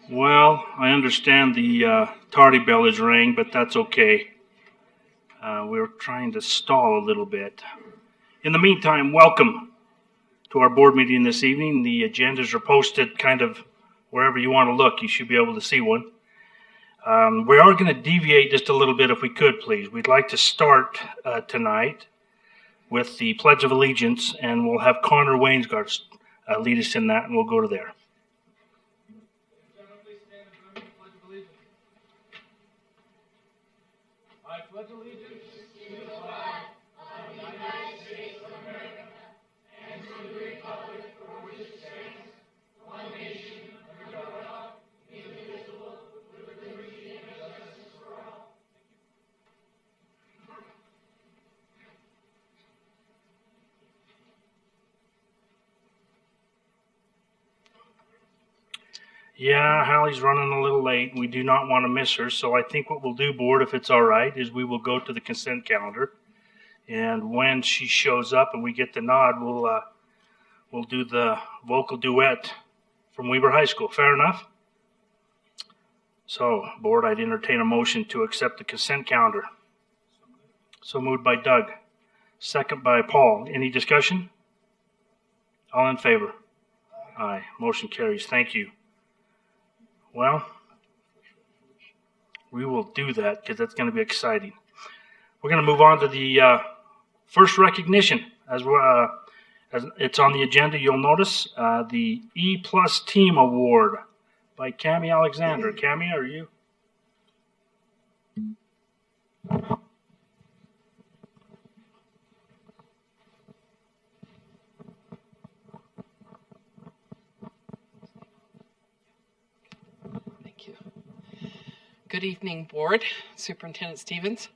Well, I understand the tardy bell is rang, but that's okay. We're trying to stall a little bit. In the meantime, welcome to our board meeting this evening. The agendas are posted kind of wherever you want to look. You should be able to see one. We are going to deviate just a little bit if we could, please. We'd like to start tonight with the Pledge of Allegiance, and we'll have Connor Wainsgard lead us in that, and we'll go to there. I pledge allegiance to the flag of the United States of America and to the republic for which it stands, one nation, under God, indivisible, with liberty and justice for all. Yeah, Hallie's running a little late. We do not want to miss her. So I think what we'll do, board, if it's all right, is we will go to the consent calendar. And when she shows up and we get the nod, we'll do the vocal duet from Weber High School. Fair enough? So, board, I'd entertain a motion to accept the consent calendar. So moved by Doug. Second by Paul. Any discussion? All in favor? Aye. Motion carries. Thank you. Well, we will do that because that's going to be exciting. We're going to move on to the first recognition. As it's on the agenda, you'll notice the E+ Team Award by Cami Alexander. Cami, are you? Good evening, Board, Superintendent Stevens.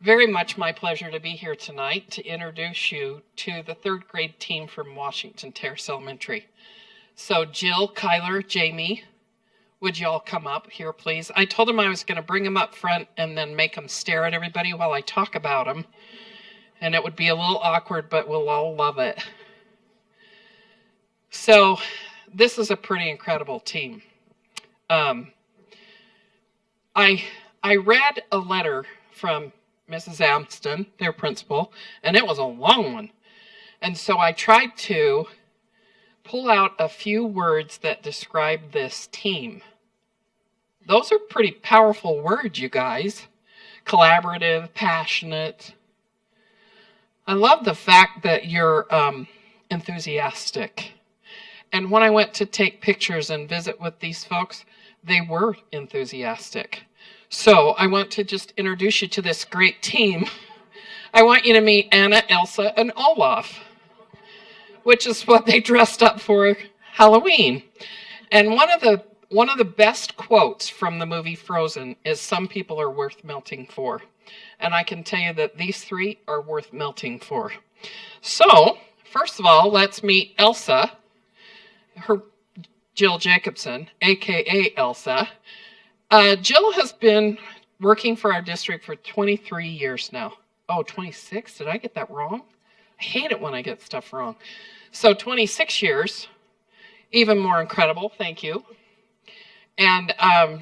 Very much my pleasure to be here tonight to introduce you to the third grade team from Washington Terrace Elementary. So Jill, Kyler, Jamie, would you all come up here, please? I told them I was going to bring them up front and then make them stare at everybody while I talk about them. And it would be a little awkward, but we'll all love it. So this is a pretty incredible team. I read a letter from Mrs. Amston, their principal, and it was a long one. And so I tried to pull out a few words that describe this team. Those are pretty powerful words, you guys. Collaborative, passionate. I love the fact that you're enthusiastic. And when I went to take pictures and visit with these folks, they were enthusiastic. So I want to just introduce you to this great team. I want you to meet Anna, Elsa, and Olaf, which is what they dressed up for Halloween. And one of the best quotes from the movie Frozen is, "Some people are worth melting for." And I can tell you that these three are worth melting for. So, first of all, let's meet Elsa, Jill Jacobson, aka Elsa. Jill has been working for our district for 23 years now. Oh, 26? Did I get that wrong? I hate it when I get stuff wrong. So 26 years, even more incredible, thank you. And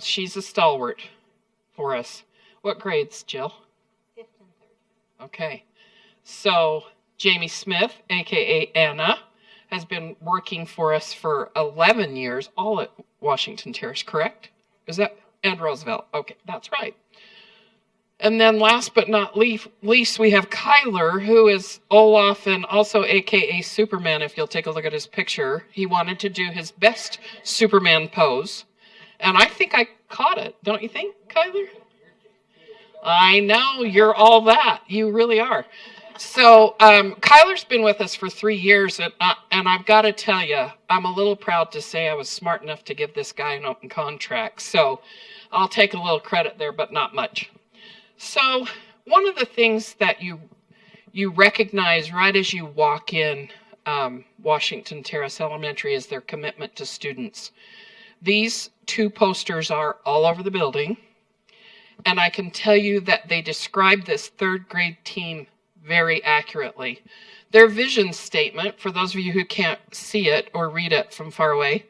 she's a stalwart for us. What grades, Jill? 5th and 3rd. Okay. So Jamie Smith, aka Anna, has been working for us for 11 years, all at Washington Terrace, correct? Is that? And Roosevelt. Okay, that's right. And then last but not least, we have Kyler, who is Olaf and also aka Superman, if you'll take a look at his picture. He wanted to do his best Superman pose. And I think I caught it. Don't you think, Kyler? I know, you're all that. You really are. So Kyler's been with us for 3 years, and I've got to tell you, I'm a little proud to say I was smart enough to give this guy an open contract. So I'll take a little credit there, but not much. So one of the things that you recognize right as you walk in Washington Terrace Elementary is their commitment to students. These two posters are all over the building, and I can tell you that they describe this third grade team very accurately. Their vision statement, for those of you who can't see it or read it from far away,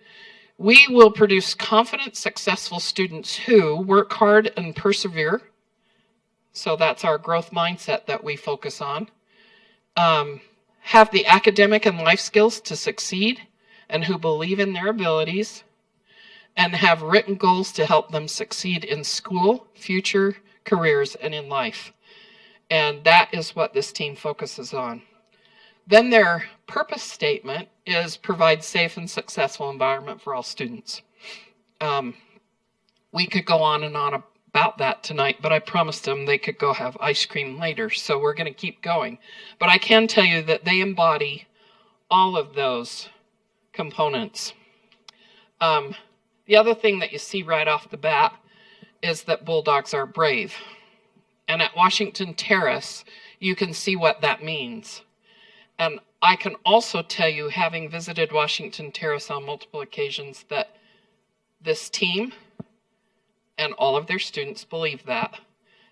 We will produce confident, successful students who work hard and persevere. So that's our growth mindset that we focus on. Have the academic and life skills to succeed and who believe in their abilities, and have written goals to help them succeed in school, future careers, and in life. And that is what this team focuses on. Then their purpose statement is provide safe and successful environment for all students. We could go on and on about that tonight, but I promised them they could go have ice cream later, so we're going to keep going. But I can tell you that they embody all of those components. The other thing that you see right off the bat is that Bulldogs are brave. And at Washington Terrace, you can see what that means. And I can also tell you, having visited Washington Terrace on multiple occasions, that this team and all of their students believe that.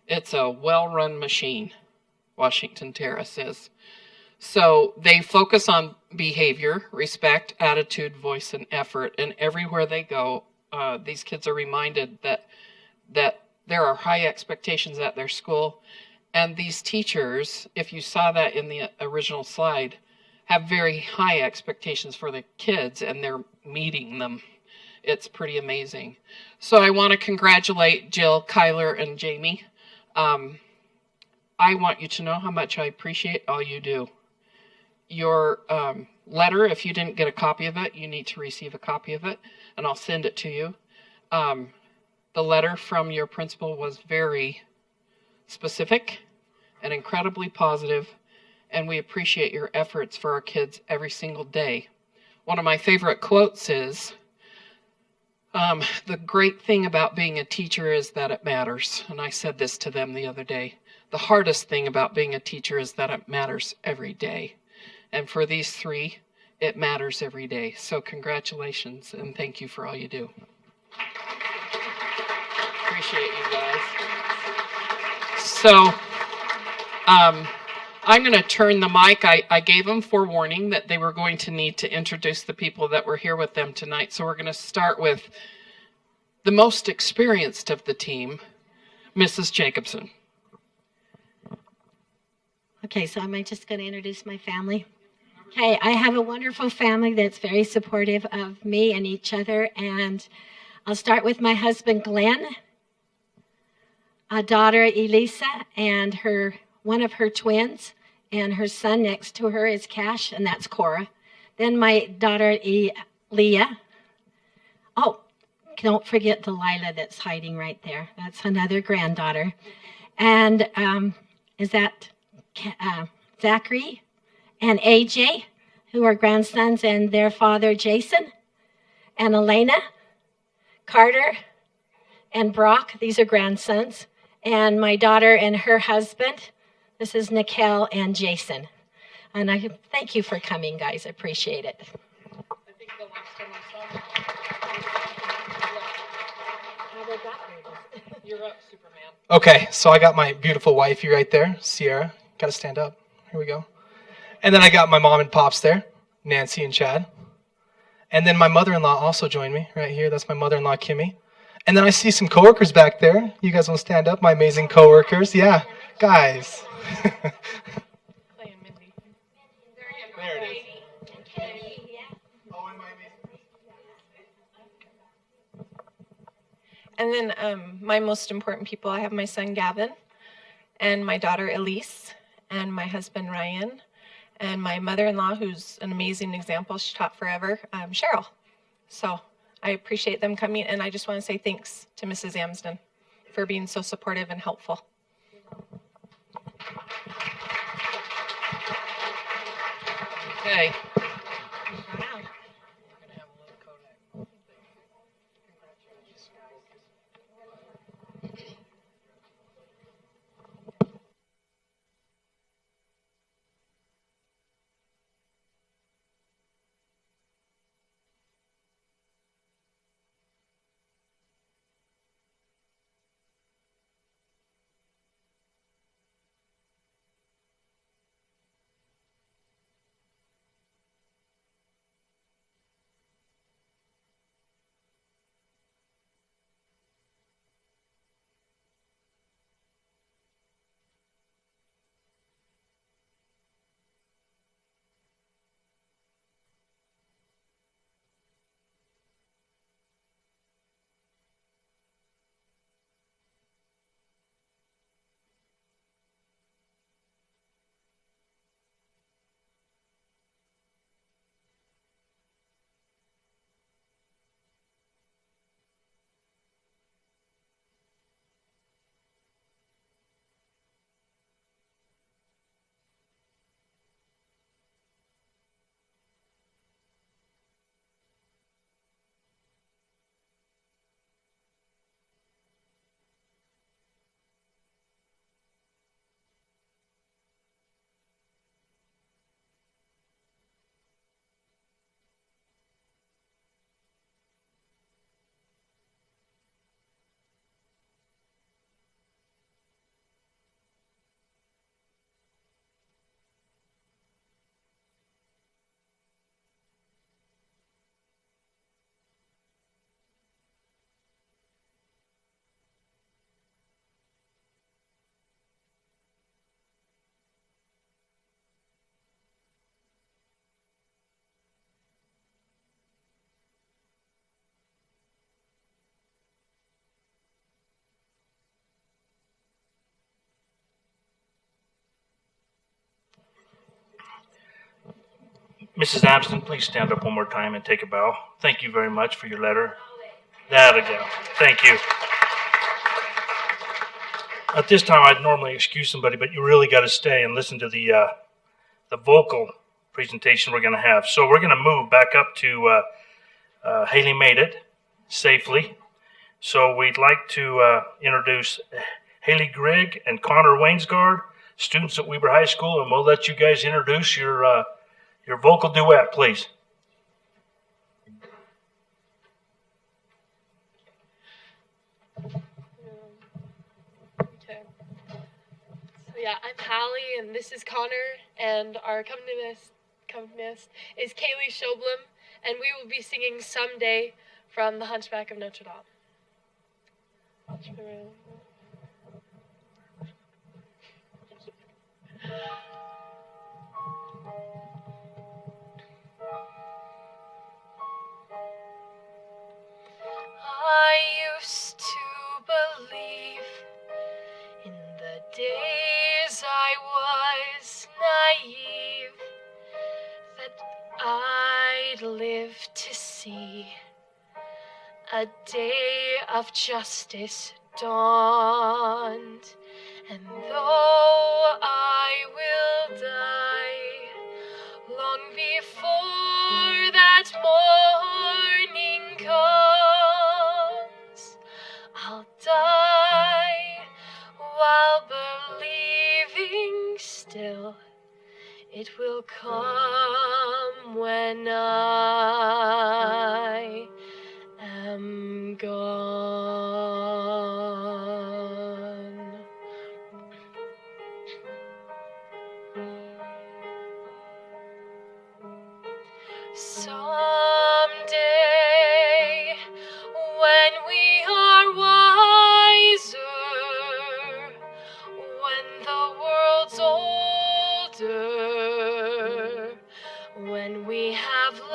It's a well-run machine, Washington Terrace is. So they focus on behavior, respect, attitude, voice, and effort. And everywhere they go, these kids are reminded that there are high expectations at their school. And these teachers, if you saw that in the original slide, have very high expectations for the kids, and they're meeting them. It's pretty amazing. So I want to congratulate Jill, Kyler, and Jamie. I want you to know how much I appreciate all you do. Your letter, if you didn't get a copy of it, you need to receive a copy of it, and I'll send it to you. The letter from your principal was very specific and incredibly positive, and we appreciate your efforts for our kids every single day. One of my favorite quotes is, the great thing about being a teacher is that it matters. And I said this to them the other day. The hardest thing about being a teacher is that it matters every day. And for these three, it matters every day. So congratulations, and thank you for all you do. Appreciate you guys. So, I'm going to turn the mic. I gave them forewarning that they were going to need to introduce the people that were here with them tonight. So we're going to start with the most experienced of the team, Mrs. Jacobson. Okay, so am I just going to introduce my family? Okay, I have a wonderful family that's very supportive of me and each other. And I'll start with my husband, Glenn, a daughter, Elisa, and one of her twins, and her son next to her is Cash, and that's Cora. Then my daughter, Leah. Oh, don't forget Delilah that's hiding right there. That's another granddaughter. And is that Zachary and AJ, who are grandsons, and their father, Jason, and Elena, Carter, and Brock. These are grandsons. And my daughter and her husband. This is Nikel and Jason. And I thank you for coming, guys. I appreciate it. I think the last time I saw you're up, Superman. Okay, so I got my beautiful wifey right there, Sierra. Got to stand up. Here we go. And then I got my mom and pops there, Nancy and Chad. And then my mother-in-law also joined me right here. That's my mother-in-law, Kimmy. And then I see some coworkers back there. You guys want to stand up? My amazing coworkers. Yeah, guys. There it is. Oh, and my amazing. And then my most important people, I have my son Gavin, and my daughter Elise, and my husband Ryan, and my mother-in-law, who's an amazing example. She taught forever, Cheryl. So I appreciate them coming, and I just want to say thanks to Mrs. Amsden for being so supportive and helpful. Okay. Mrs. Amston, please stand up one more time and take a bow. Thank you very much for your letter. That again. Thank you. At this time, I'd normally excuse somebody, but you really got to stay and listen to the vocal presentation we're going to have. So we're going to move back up to Haley made it safely. So we'd like to introduce Haley Grigg and Connor Wainsgard, students at Weber High School, and we'll let you guys introduce your vocal duet, please. Okay. So yeah, I'm Hallie, and this is Connor, and our accompanist is Kaylee Schoblum, and we will be singing "Someday" from The Hunchback of Notre Dame. I used to believe in the days I was naive that I'd live to see a day of justice dawned, and though I will die long before that morning comes, I'll die while believing still it will come when I am gone. Someday, when we are wiser, when the world's older, when we have learned,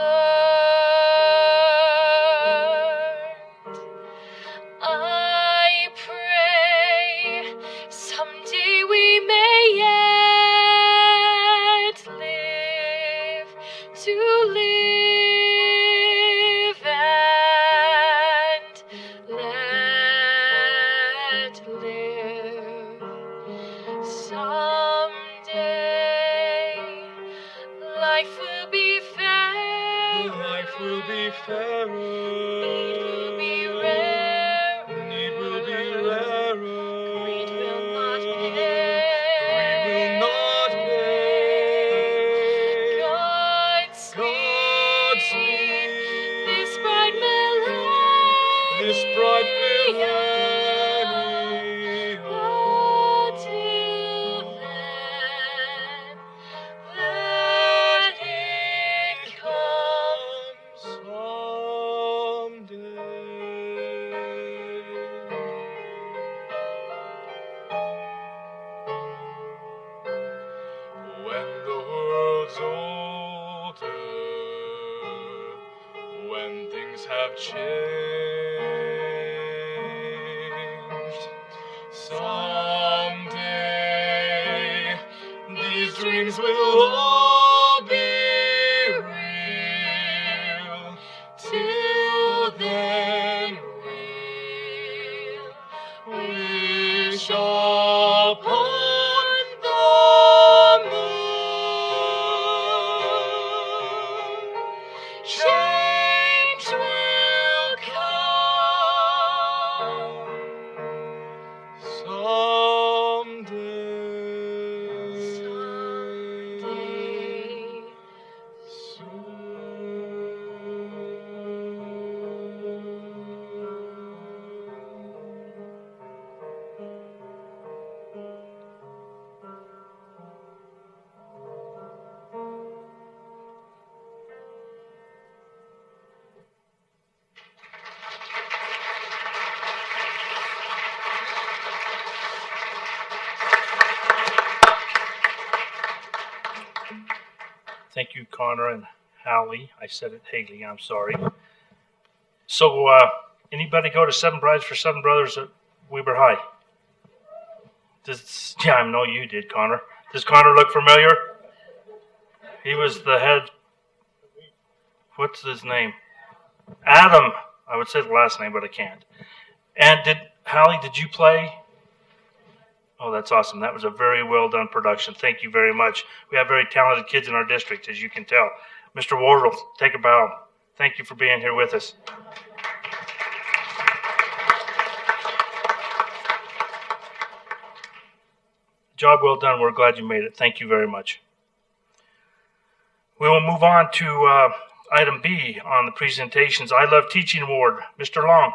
I pray someday we may yet live to live and let live. Someday life will be fair. Life will be fairer. Need will be rarer. Need will be rarer. Greed will not Greed pay. will not pay. Godspeed. This bright millennium. This bright millennium. Until then, let it come. When the world's older, when things have changed, someday these dreams will all be real. Till then, we'll wish upon the moon. Change will come someday. Thank you, Connor and Hallie. I said it, Haley, I'm sorry. So, anybody go to Seven Brides for Seven Brothers at Weber High? Yeah, I know you did, Connor. Does Connor look familiar? He was the head what's his name? Adam. I would say the last name, but I can't. And Hallie, did you play? Oh, that's awesome. That was a very well done production. Thank you very much. We have very talented kids in our district, as you can tell. Mr. Wardle, take a bow. Thank you for being here with us. Job well done. We're glad you made it. Thank you very much. We will move on to item B on the presentations. I Love Teaching Award. Mr. Long.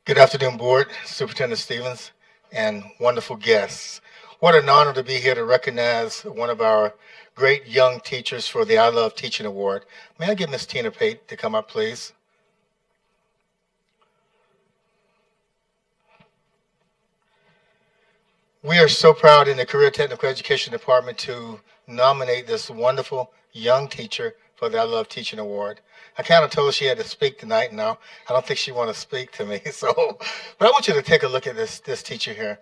Good afternoon, Board, Superintendent Stevens, and wonderful guests. What an honor to be here to recognize one of our great young teachers for the I Love Teaching Award. May I get Ms. Tina Pate to come up, please? We are so proud in the Career Technical Education Department to nominate this wonderful young teacher for the I Love Teaching Award. I kind of told her she had to speak tonight. Now I don't think she want to speak to me. So, but I want you to take a look at this teacher here.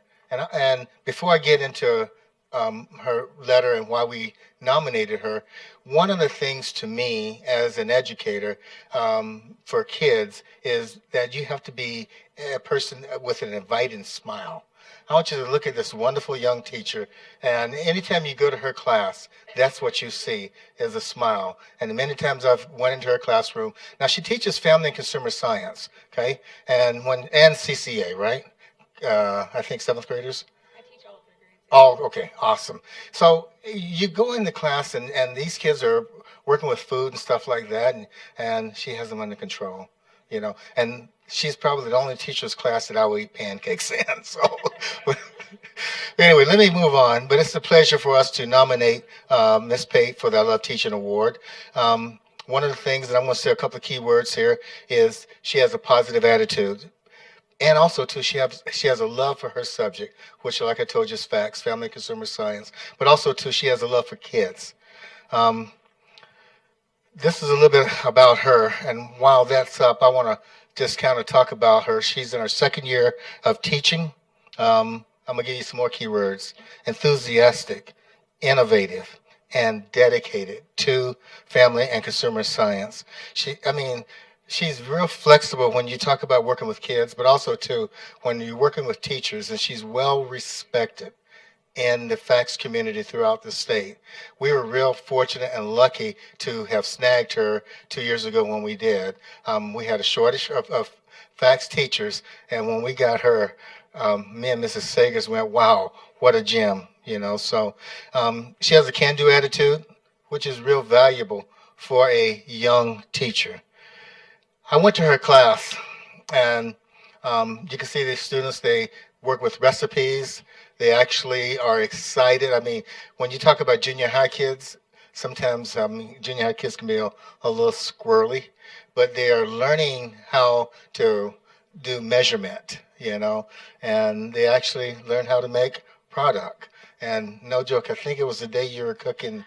And before I get into her letter and why we nominated her, one of the things to me as an educator for kids is that you have to be a person with an inviting smile. I want you to look at this wonderful young teacher, and anytime you go to her class, that's what you see is a smile. And many times I've went into her classroom. Now she teaches family and consumer science, okay, and CCA, right? I think seventh graders. I teach all 3 grades. Oh, okay, awesome. So you go into class, and these kids are working with food and stuff like that, and she has them under control, you know. And she's probably the only teacher's class that I will eat pancakes in. So anyway, let me move on. But it's a pleasure for us to nominate Ms. Pate for the I Love Teaching Award. One of the things, and I'm going to say a couple of key words here, is she has a positive attitude. And also, too, she has a love for her subject, which, like I told you, is facts, family and consumer science. But also, too, she has a love for kids. This is a little bit about her. And while that's up, I want to just kind of talk about her. She's in her second year of teaching. I'm going to give you some more keywords. Enthusiastic, innovative, and dedicated to family and consumer science. She's real flexible when you talk about working with kids, but also, too, when you're working with teachers, and she's well respected in the FACS community throughout the state. We were real fortunate and lucky to have snagged her 2 years ago when we did. We had a shortage of FACS teachers, and when we got her, me and Mrs. Sagers went, wow, what a gem, you know. So she has a can-do attitude, which is real valuable for a young teacher. I went to her class, and you can see these students, they work with recipes. They actually are excited. I mean, when you talk about junior high kids, sometimes junior high kids can be a little squirrely, but they are learning how to do measurement, you know, and they actually learn how to make product. And no joke, I think it was the day you were cooking,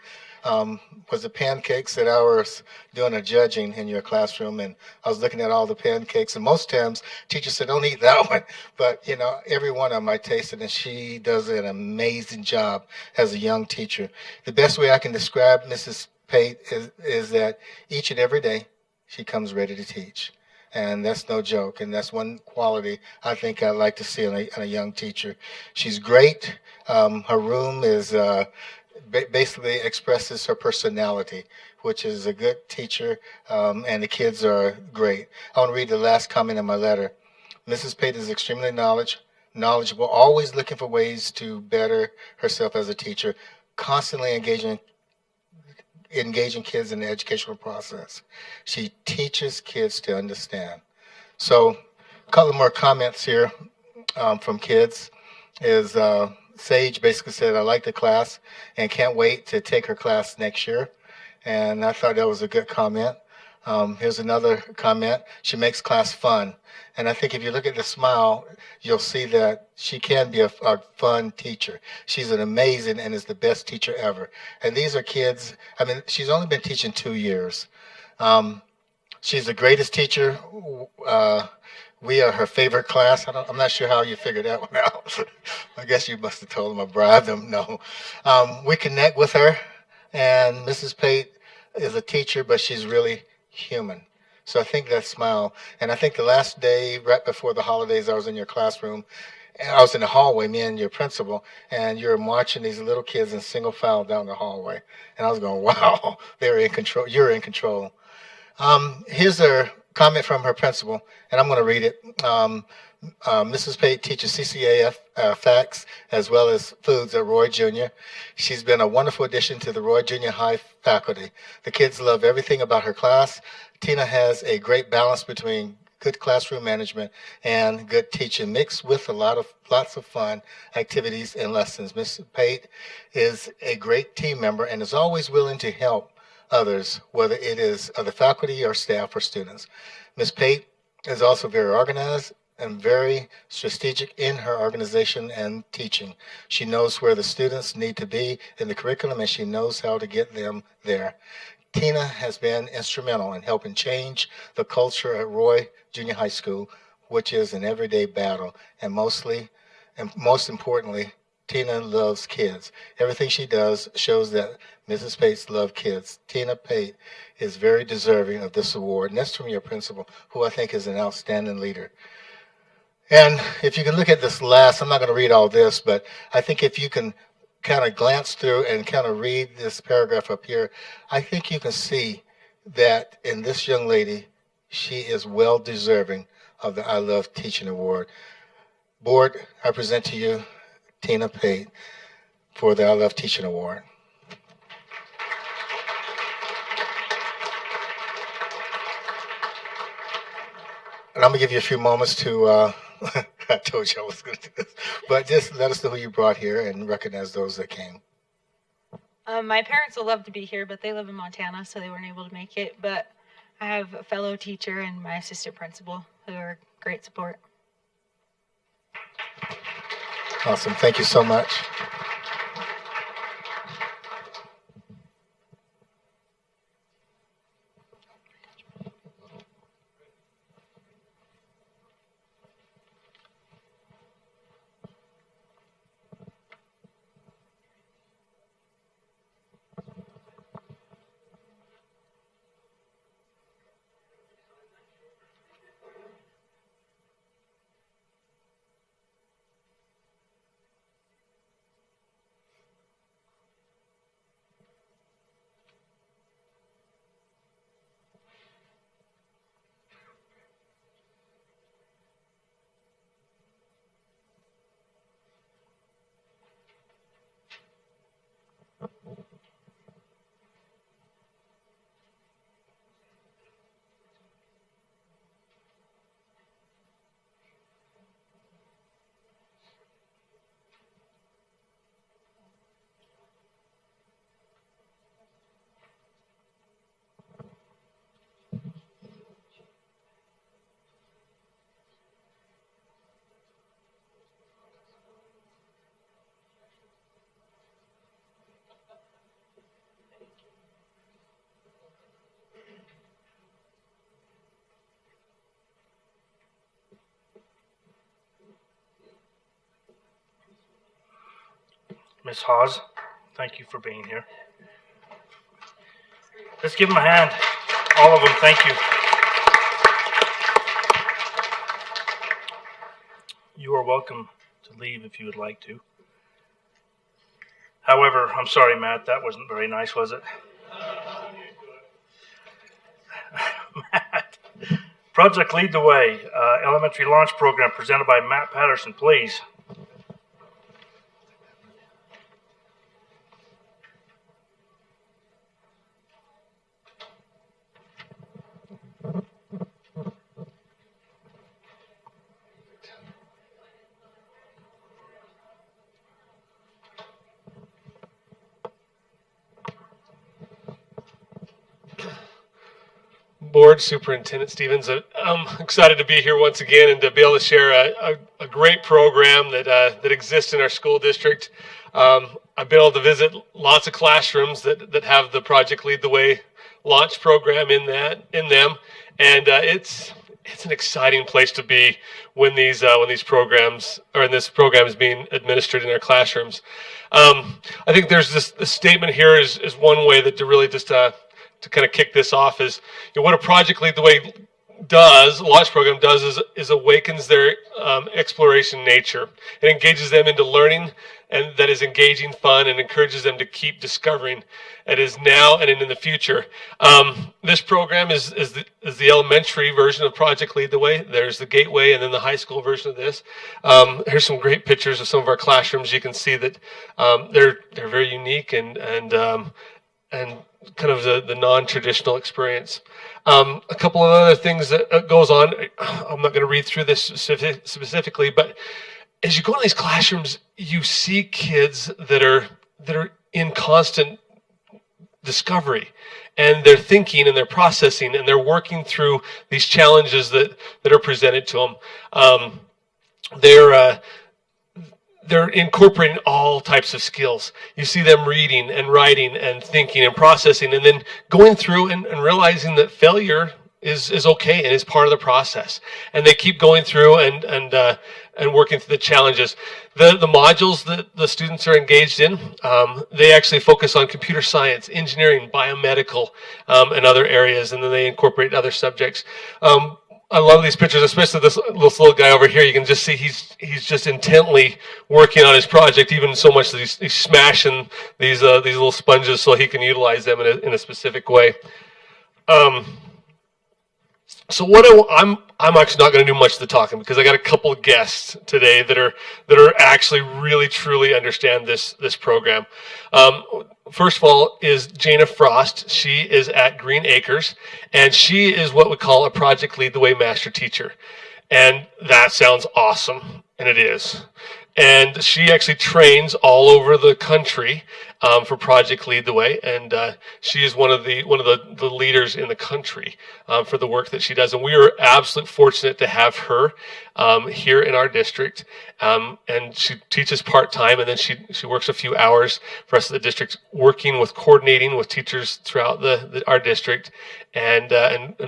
was it pancakes that I was doing a judging in your classroom, and I was looking at all the pancakes, and most times teachers said, don't eat that one, but you know, every one of them I tasted, and she does an amazing job as a young teacher. The best way I can describe Mrs. Pate is that each and every day she comes ready to teach. And that's no joke, and that's one quality I think I'd like to see in a young teacher. She's great. Her room is basically expresses her personality, which is a good teacher, and the kids are great. I want to read the last comment in my letter. Mrs. Pate is extremely knowledgeable, always looking for ways to better herself as a teacher, constantly engaging kids in the educational process. She teaches kids to understand. So a couple more comments here from kids is Sage basically said, I like the class and can't wait to take her class next year. And I thought that was a good comment. Here's another comment. She makes class fun. And I think if you look at the smile, you'll see that she can be a fun teacher. She's an amazing and is the best teacher ever. And these are kids, I mean, she's only been teaching 2 years. She's the greatest teacher. We are her favorite class. I'm not sure how you figured that one out. I guess you must have told them I bribed them. No. We connect with her. And Mrs. Pate is a teacher, but she's really human. So I think that smile, and I think the last day, right before the holidays, I was in your classroom, and I was in the hallway, me and your principal, and you were marching these little kids in single file down the hallway. And I was going, wow, they're in control. You're in control. Here's a comment from her principal, and I'm going to read it. Mrs. Pate teaches CCA facts as well as foods at Roy Jr. She's been a wonderful addition to the Roy Junior High faculty. The kids love everything about her class. Tina has a great balance between good classroom management and good teaching, mixed with lots of fun activities and lessons. Mrs. Pate is a great team member and is always willing to help others, whether it is other faculty or staff or students. Ms. Pate is also very organized and very strategic in her organization and teaching. She knows where the students need to be in the curriculum, and she knows how to get them there. Tina has been instrumental in helping change the culture at Roy Junior High School, which is an everyday battle, and most importantly, Tina loves kids. Everything she does shows that Mrs. Pate's love kids. Tina Pate is very deserving of this award, and that's from your principal, who I think is an outstanding leader. And if you can look at this last, I'm not going to read all this, but I think if you can kind of glance through and kind of read this paragraph up here, I think you can see that in this young lady, she is well deserving of the I Love Teaching Award. Board, I present to you Tina Pate for the I Love Teaching Award. And I'm going to give you a few moments to, I told you I was going to do this, but just let us know who you brought here and recognize those that came. My parents would love to be here, but they live in Montana, so they weren't able to make it. But I have a fellow teacher and my assistant principal who are great support. Awesome. Thank you so much. Ms. Hawes, thank you for being here. Let's give them a hand. All of them, thank you. You are welcome to leave if you would like to. However, I'm sorry, Matt, that wasn't very nice, was it? Matt, Project Lead the Way, Elementary Launch Program presented by Matt Patterson, please. Board Superintendent Stevens, I'm excited to be here once again and to be able to share a great program that exists in our school district. I've been able to visit lots of classrooms that have the Project Lead the Way launch program in them, and it's an exciting place to be when these programs or this program is being administered in our classrooms. I think there's this statement here is one way that to really just to kind of kick this off is, what a Project Lead the Way does, launch program does, is awakens their exploration nature. It engages them into learning, and that is engaging, fun, and encourages them to keep discovering. It is now and in the future. This program is the elementary version of Project Lead the Way. There's the Gateway and then the high school version of this. Here's some great pictures of some of our classrooms. You can see that they're very unique and kind of the non-traditional experience. A couple of other things that goes on. I'm not going to read through this specifically, but as you go in these classrooms, you see kids that are in constant discovery, and they're thinking and they're processing and they're working through these challenges that are presented to them. They're incorporating all types of skills. You see them reading and writing and thinking and processing, and then going through and realizing that failure is okay and is part of the process. And they keep going through and working through the challenges. The modules that the students are engaged in, they actually focus on computer science, engineering, biomedical, and other areas, and then they incorporate other subjects. I love these pictures, especially this little guy over here. You can just see he's just intently working on his project, even so much that he's smashing these little sponges so he can utilize them in a specific way. So I'm actually not going to do much of the talking because I got a couple of guests today that are actually really truly understand this program. First of all is Jana Frost. She is at Green Acres, and she is what we call a Project Lead the Way master teacher. And that sounds awesome, and it is. And she actually trains all over the country for Project Lead the Way, and she is one of the leaders in the country for the work that she does. And we are absolutely fortunate to have her here in our district. And she teaches part-time, and then she works a few hours for us at the district, coordinating with teachers throughout our district, and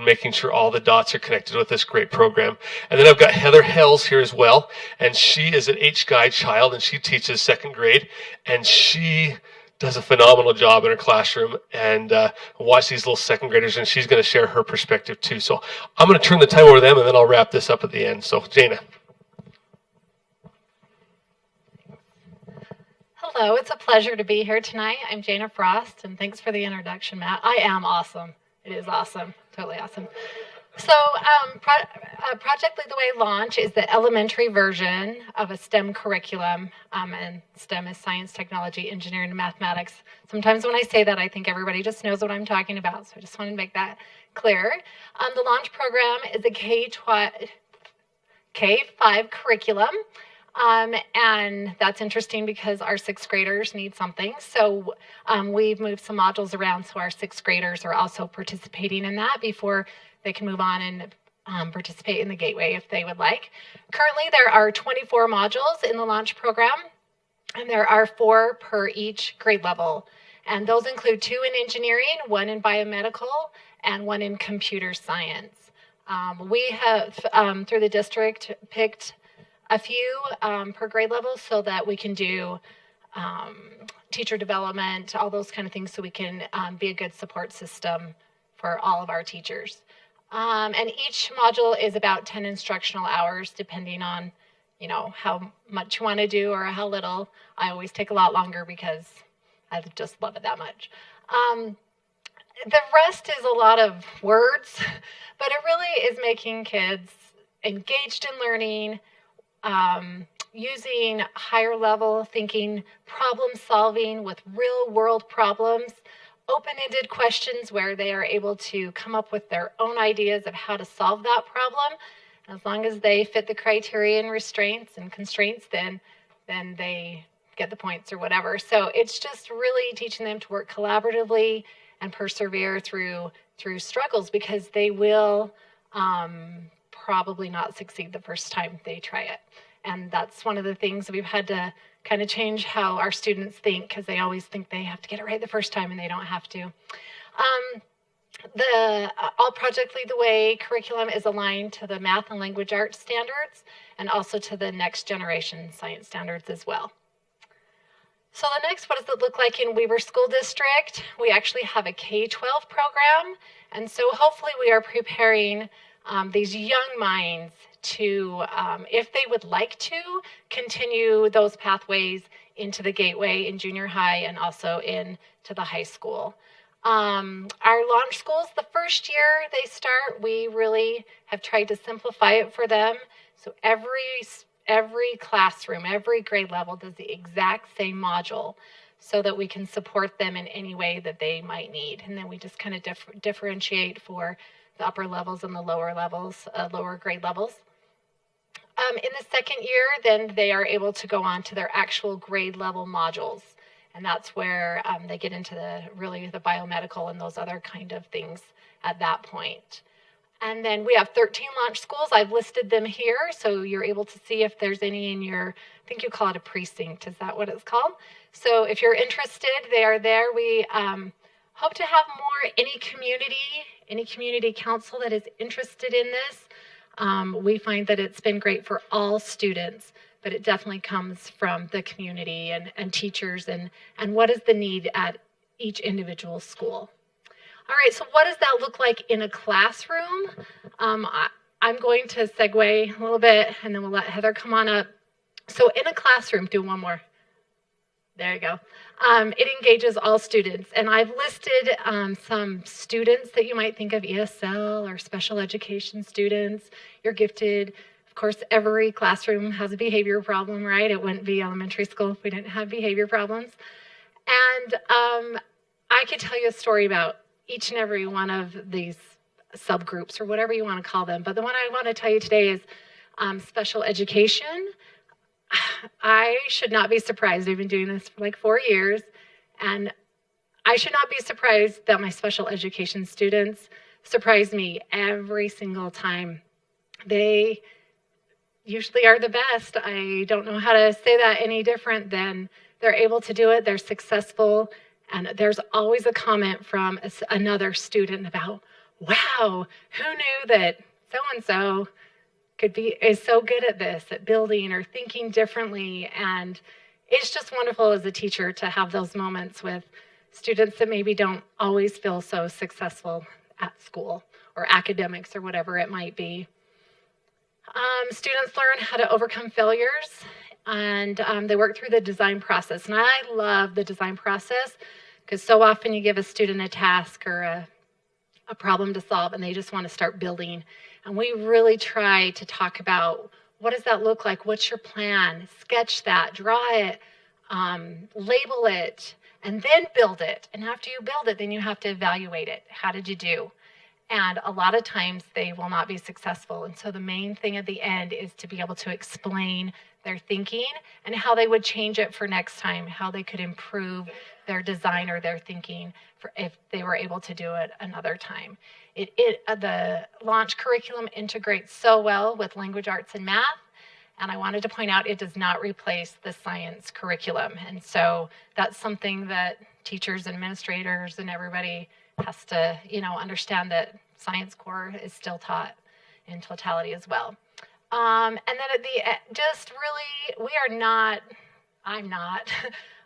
making sure all the dots are connected with this great program. And then I've got Heather Hells here as well, and she is an H-Guide child, and she teaches second grade, and she does a phenomenal job in her classroom, and watch these little second graders, and she's going to share her perspective too. So I'm going to turn the time over to them, and then I'll wrap this up at the end. So Jana. Hello, it's a pleasure to be here tonight. I'm Jana Frost, and thanks for the introduction, Matt. I am awesome. It is awesome. Totally awesome. So Project Lead the Way Launch is the elementary version of a STEM curriculum, and STEM is science, technology, engineering, and mathematics. Sometimes when I say that, I think everybody just knows what I'm talking about, so I just want to make that clear. The Launch program is a K-5 curriculum, and that's interesting because our sixth graders need something. So we've moved some modules around so our sixth graders are also participating in that before they can move on and participate in the Gateway if they would like. Currently, there are 24 modules in the Launch program, and there are 4 per each grade level. And those include 2 in engineering, 1 in biomedical, and 1 in computer science. We have, through the district, picked a few per grade level so that we can do teacher development, all those kind of things, so we can be a good support system for all of our teachers. And each module is about 10 instructional hours, depending on, how much you want to do or how little. I always take a lot longer because I just love it that much. The rest is a lot of words, but it really is making kids engaged in learning, using higher level thinking, problem solving with real world problems, open-ended questions where they are able to come up with their own ideas of how to solve that problem. As long as they fit the criteria and restraints and constraints, then they get the points or whatever. So it's just really teaching them to work collaboratively and persevere through struggles, because they will probably not succeed the first time they try it. And that's one of the things we've had to kind of change how our students think, because they always think they have to get it right the first time, and they don't have to. The All Project Lead the Way curriculum is aligned to the math and language arts standards and also to the next generation science standards as well. So the next, what does it look like in Weber School District? We actually have a K-12 program, and so hopefully we are preparing these young minds to, if they would like to, continue those pathways into the gateway in junior high and also into the high school. Our launch schools, the first year they start, we really have tried to simplify it for them. So every classroom, every grade level does the exact same module so that we can support them in any way that they might need. And then we just kind of differentiate for the upper levels and the lower levels, lower grade levels. In the second year, then they are able to go on to their actual grade level modules. And that's where they get into the biomedical and those other kind of things at that point. And then we have 13 launch schools. I've listed them here, so you're able to see if there's any in your, I think you call it a precinct. Is that what it's called? So if you're interested, they are there. We hope to have more, any community council that is interested in this. We find that it's been great for all students, but it definitely comes from the community and teachers and what is the need at each individual school. All right, so what does that look like in a classroom? I'm going to segue a little bit and then we'll let Heather come on up. So in a classroom, do one more. There you go. It engages all students. And I've listed some students that you might think of, ESL or special education students. You're gifted. Of course, every classroom has a behavior problem, right? It wouldn't be elementary school if we didn't have behavior problems. And I could tell you a story about each and every one of these subgroups or whatever you want to call them. But the one I want to tell you today is special education. I should not be surprised. I've been doing this for like 4 years, and I should not be surprised that my special education students surprise me every single time. They usually are the best. I don't know how to say that any different than they're able to do it. They're successful, and there's always a comment from another student about, wow, who knew that so-and-so is so good at this, at building or thinking differently. And it's just wonderful as a teacher to have those moments with students that maybe don't always feel so successful at school or academics or whatever it might be. Students learn how to overcome failures, and they work through the design process. And I love the design process because so often you give a student a task or a problem to solve and they just want to start building. And we really try to talk about, what does that look like? What's your plan? Sketch that, draw it, label it, and then build it. And after you build it, then you have to evaluate it. How did you do? And a lot of times they will not be successful. And so the main thing at the end is to be able to explain their thinking and how they would change it for next time, how they could improve their design or their thinking for if they were able to do it another time. The launch curriculum integrates so well with language arts and math. And I wanted to point out it does not replace the science curriculum. And so that's something that teachers, administrators, and everybody has to, understand that science core is still taught in totality as well. And then at the I'm not,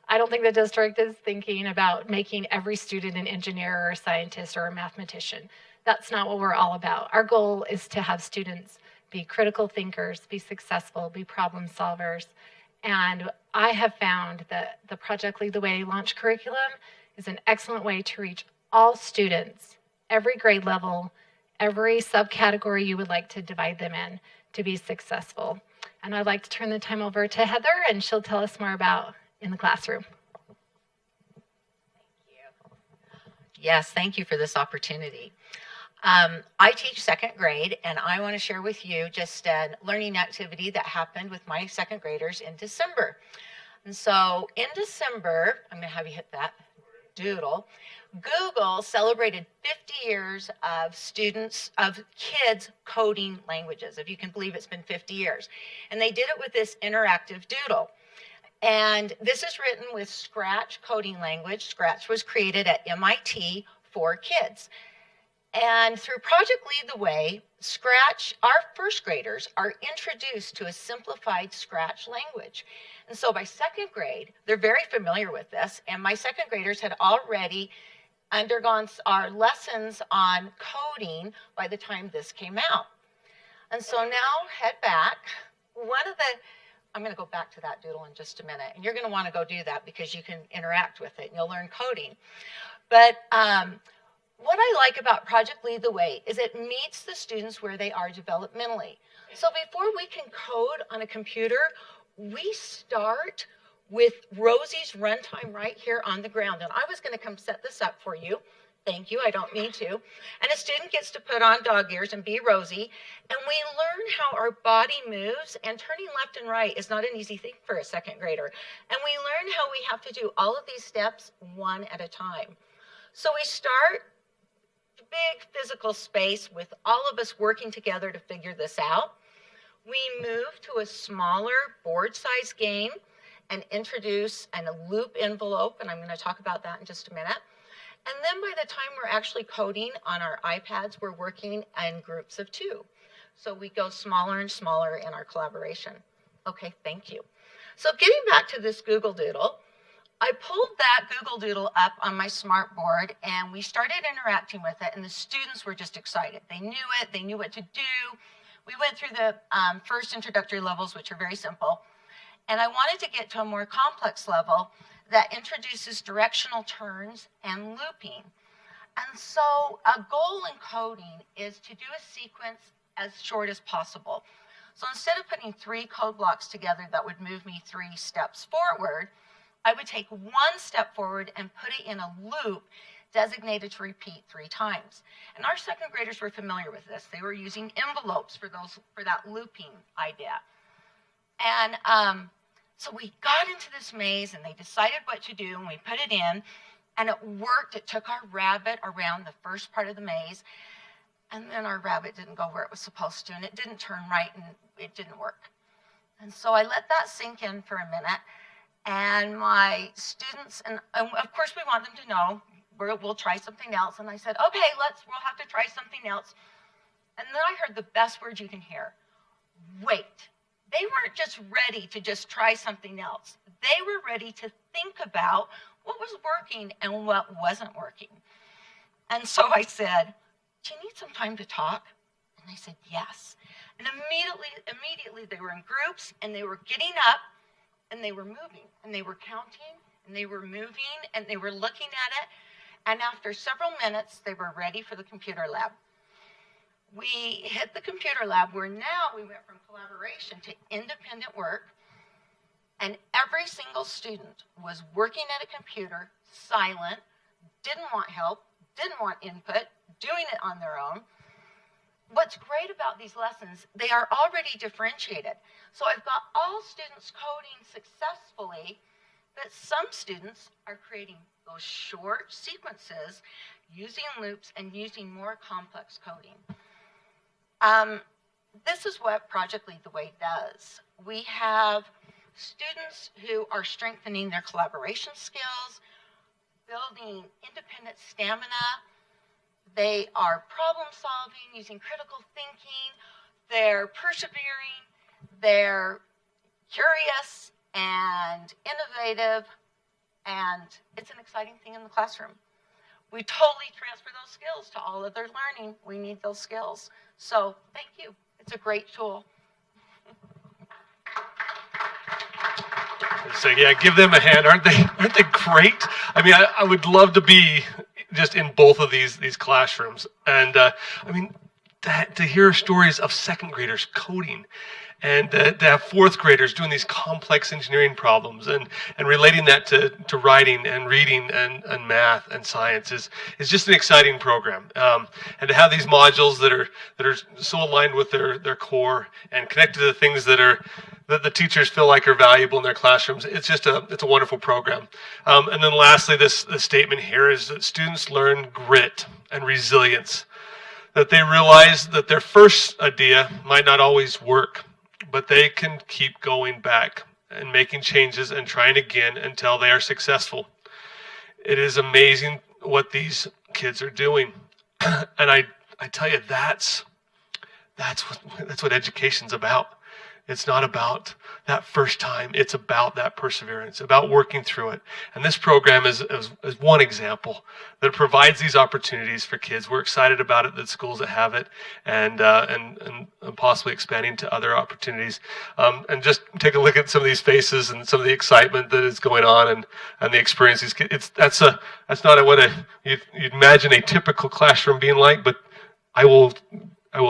I don't think the district is thinking about making every student an engineer or a scientist or a mathematician. That's not what we're all about. Our goal is to have students be critical thinkers, be successful, be problem solvers. And I have found that the Project Lead the Way launch curriculum is an excellent way to reach all students, every grade level, every subcategory you would like to divide them in to be successful. And I'd like to turn the time over to Heather, and she'll tell us more about in the classroom. Yes, thank you for this opportunity. I teach second grade, and I want to share with you just a learning activity that happened with my second graders in December. And so in December, I'm going to have you hit that doodle. Google celebrated 50 years of kids coding languages, if you can believe it's been 50 years. And they did it with this interactive doodle. And this is written with Scratch coding language. Scratch was created at MIT for kids. And through Project Lead the Way, Scratch, our first graders are introduced to a simplified Scratch language. And so by second grade, they're very familiar with this. And my second graders had already undergone our lessons on coding by the time this came out. And so now head back. I'm going to go back to that doodle in just a minute. And you're going to want to go do that because you can interact with it and you'll learn coding. But what I like about Project Lead the Way is it meets the students where they are developmentally. So before we can code on a computer, we start with Rosie's runtime right here on the ground. And I was going to come set this up for you. Thank you, I don't need to. And a student gets to put on dog ears and be Rosie. And we learn how our body moves, and turning left and right is not an easy thing for a second grader. And we learn how we have to do all of these steps one at a time. So we start big physical space with all of us working together to figure this out. We move to a smaller board size game and introduce a loop envelope, and I'm going to talk about that in just a minute. And then by the time we're actually coding on our iPads, we're working in groups of 2. So we go smaller and smaller in our collaboration. Okay, thank you. So getting back to this Google Doodle, I pulled that Google Doodle up on my smart board and we started interacting with it, and the students were just excited. They knew it, they knew what to do. We went through the first introductory levels, which are very simple. And I wanted to get to a more complex level that introduces directional turns and looping. And so a goal in coding is to do a sequence as short as possible. So instead of putting 3 code blocks together that would move me 3 steps forward, I would take 1 step forward and put it in a loop designated to repeat 3 times. And our second graders were familiar with this. They were using envelopes for that looping idea. And so we got into this maze and they decided what to do, and we put it in, and it worked. It took our rabbit around the first part of the maze, and then our rabbit didn't go where it was supposed to, and it didn't turn right, and it didn't work. And so I let that sink in for a minute, and my students, and of course we want them to know we'll try something else. And I said, okay, we'll have to try something else. And then I heard the best word you can hear: wait. They weren't just ready to just try something else. They were ready to think about what was working and what wasn't working. And so I said, do you need some time to talk? And they said, yes. And immediately they were in groups, and they were getting up, and they were moving, and they were counting, and they were moving, and they were looking at it. And after several minutes, they were ready for the computer lab. We hit the computer lab, where now we went from collaboration to independent work, and every single student was working at a computer, silent, didn't want help, didn't want input, doing it on their own. What's great about these lessons, they are already differentiated. So I've got all students coding successfully, but some students are creating those short sequences, using loops and using more complex coding. This is what Project Lead the Way does. We have students who are strengthening their collaboration skills, building independent stamina. They are problem solving, using critical thinking. They're persevering. They're curious and innovative. And it's an exciting thing in the classroom. We totally transfer those skills to all other learning. We need those skills. So thank you. It's a great tool. So yeah, give them a hand. Aren't they great? I mean, I would love to be just in both of these classrooms. And I mean, to hear stories of second graders coding, and to have fourth graders doing these complex engineering problems and relating that to writing and reading and math and science is just an exciting program. And to have these modules that are so aligned with their core and connected to the things that the teachers feel like are valuable in their classrooms, it's a wonderful program. And then lastly, this statement here is that students learn grit and resilience, that they realize that their first idea might not always work, but they can keep going back and making changes and trying again until they are successful. It is amazing what these kids are doing. And I tell you, that's what education's about. It's not about that first time. It's about that perseverance, about working through it. And this program is one example that provides these opportunities for kids. We're excited about it, the schools that have it, and possibly expanding to other opportunities. And just take a look at some of these faces and some of the excitement that is going on, and the experiences. That's not what you'd imagine a typical classroom being like, but I will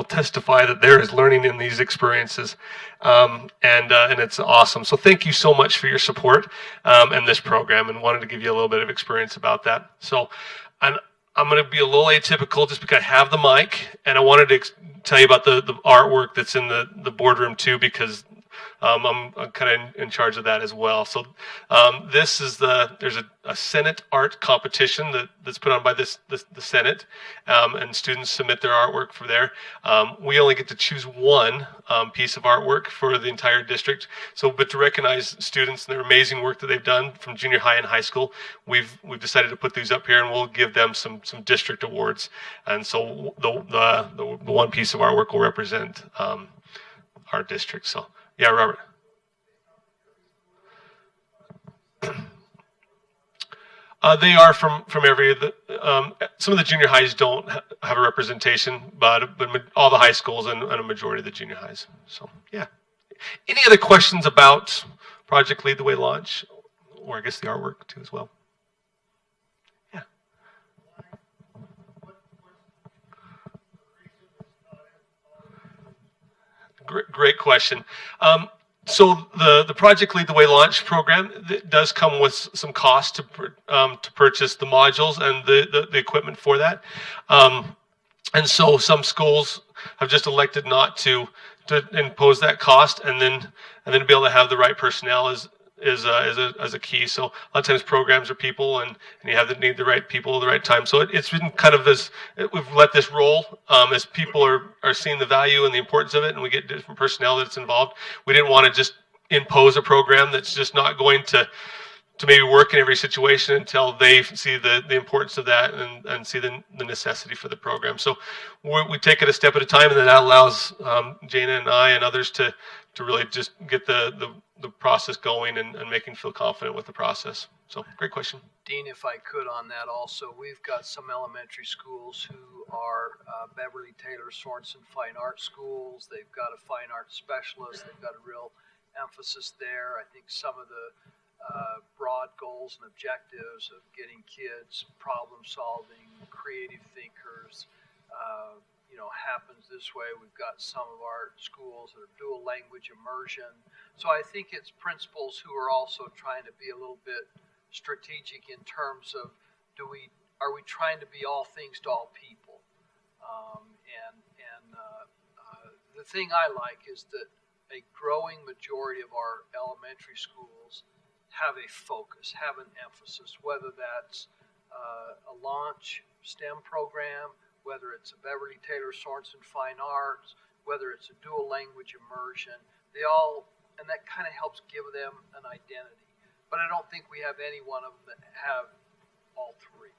testify that there is learning in these experiences, and it's awesome. So thank you so much for your support in this program, and wanted to give you a little bit of experience about that. So I'm going to be a little atypical just because I have the mic, and I wanted to tell you about the artwork that's in the boardroom too, because I'm kind of in charge of that as well. So this is there's a Senate art competition that's put on by the Senate, and students submit their artwork for there. We only get to choose one piece of artwork for the entire district. But to recognize students and their amazing work that they've done from junior high and high school, we've decided to put these up here, and we'll give them some district awards. And so the one piece of artwork will represent our district. So. Yeah, Robert. They are from every. Some of the junior highs don't have a representation, but all the high schools and a majority of the junior highs. So yeah. Any other questions about Project Lead the Way launch, or I guess the artwork too as well? Yeah. Great question. So the Project Lead the Way launch program does come with some cost to purchase the modules and the equipment for that. And so some schools have just elected not to impose that cost, and then to be able to have the right personnel is a key. So a lot of times programs are people, and you need the right people at the right time. So it's been kind of we've let this roll as people are seeing the value and the importance of it, and we get different personnel that's involved. We didn't want to just impose a program that's just not going to maybe work in every situation until they see the importance of that and see the necessity for the program. So we take it a step at a time, and then that allows Jana and I and others to really just get the process going and making feel confident with the process. So great question. Dean, if I could on that also, we've got some elementary schools who are Beverly Taylor Sorensen Fine Arts Schools. They've got a fine arts specialist. They've got a real emphasis there. I think some of the broad goals and objectives of getting kids problem solving, creative thinkers, happens this way. We've got some of our schools that are dual language immersion. So I think it's principals who are also trying to be a little bit strategic in terms of are we trying to be all things to all people? The thing I like is that a growing majority of our elementary schools have a focus, have an emphasis, whether that's a launch STEM program, whether it's a Beverly Taylor Sorensen Fine Arts, whether it's a dual language immersion, and that kind of helps give them an identity. But I don't think we have any one of them that have all three.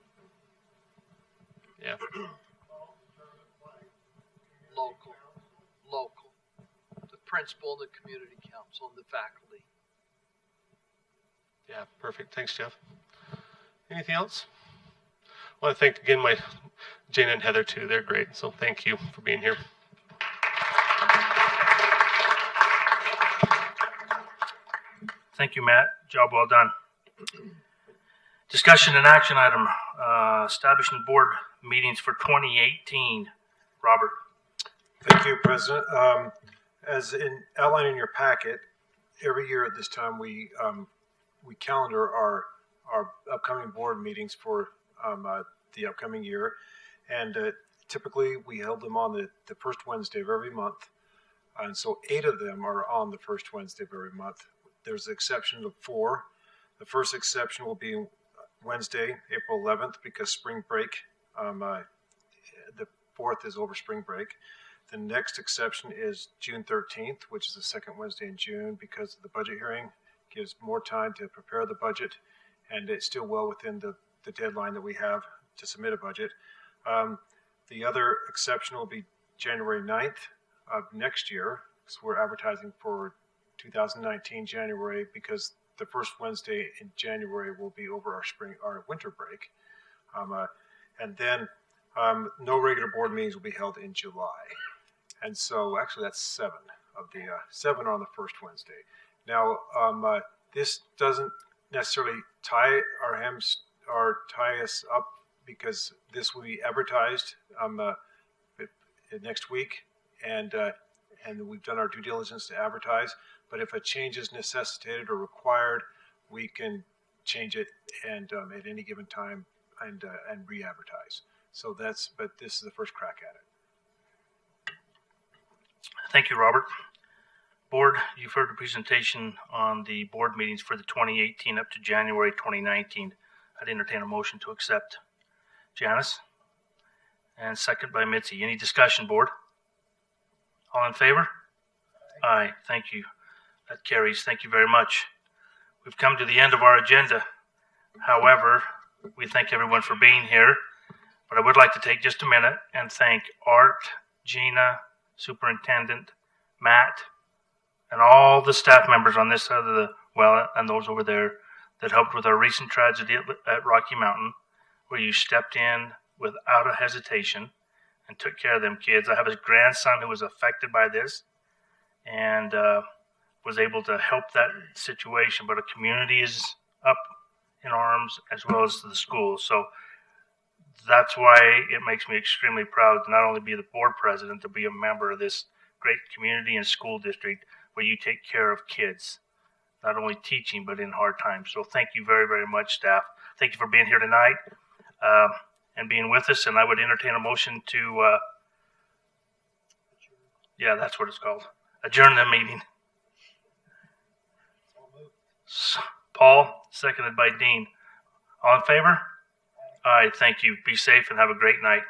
Yeah. Local. The principal, the community council, and the faculty. Yeah, perfect. Thanks, Jeff. Anything else? I want to thank again my Jana and Heather too. They're great. So thank you for being here. Thank you, Matt. Job well done. Discussion and action item, establishing board meetings for 2018. Robert. Thank you, President. As outlined in your packet, every year at this time we calendar our upcoming board meetings for the upcoming year, and typically we held them on the first Wednesday of every month, and so 8 of them are on the first Wednesday of every month. There's an exception of 4. The first exception will be Wednesday, April 11th, because spring break. The 4th is over spring break. The next exception is June 13th, which is the second Wednesday in June, because of the budget hearing. Gives more time to prepare the budget, and it's still well within the deadline that we have to submit a budget. The other exception will be January 9th of next year. So we're advertising for 2019 January because the first Wednesday in January will be over our winter break. And then no regular board meetings will be held in July. And so actually that's 7 of the 7 on the first Wednesday. Now, this doesn't necessarily tie our hands or tie us up because this will be advertised next week, and we've done our due diligence to advertise. But if a change is necessitated or required, we can change it and at any given time and re-advertise. So but this is the first crack at it. Thank you, Robert. Board, you've heard the presentation on the board meetings for the 2018 up to January 2019. I'd entertain a motion to accept. Janice? And second by Mitzi. Any discussion, board? All in favor? Aye. Thank you. That carries. Thank you very much. We've come to the end of our agenda. However, we thank everyone for being here. But I would like to take just a minute and thank Art, Gina, Superintendent, Matt, and all the staff members on this side of the well and those over there that helped with our recent tragedy at Rocky Mountain, where you stepped in without a hesitation and took care of them kids. I have a grandson who was affected by this and was able to help that situation, but a community is up in arms as well as the school. So that's why it makes me extremely proud to not only be the board president, to be a member of this great community and school district where you take care of kids, not only teaching, but in hard times. So thank you very, very much, staff. Thank you for being here tonight and being with us. And I would entertain a motion to, that's what it's called, adjourn the meeting. Paul, seconded by Dean. All in favor? All right, thank you. Be safe and have a great night.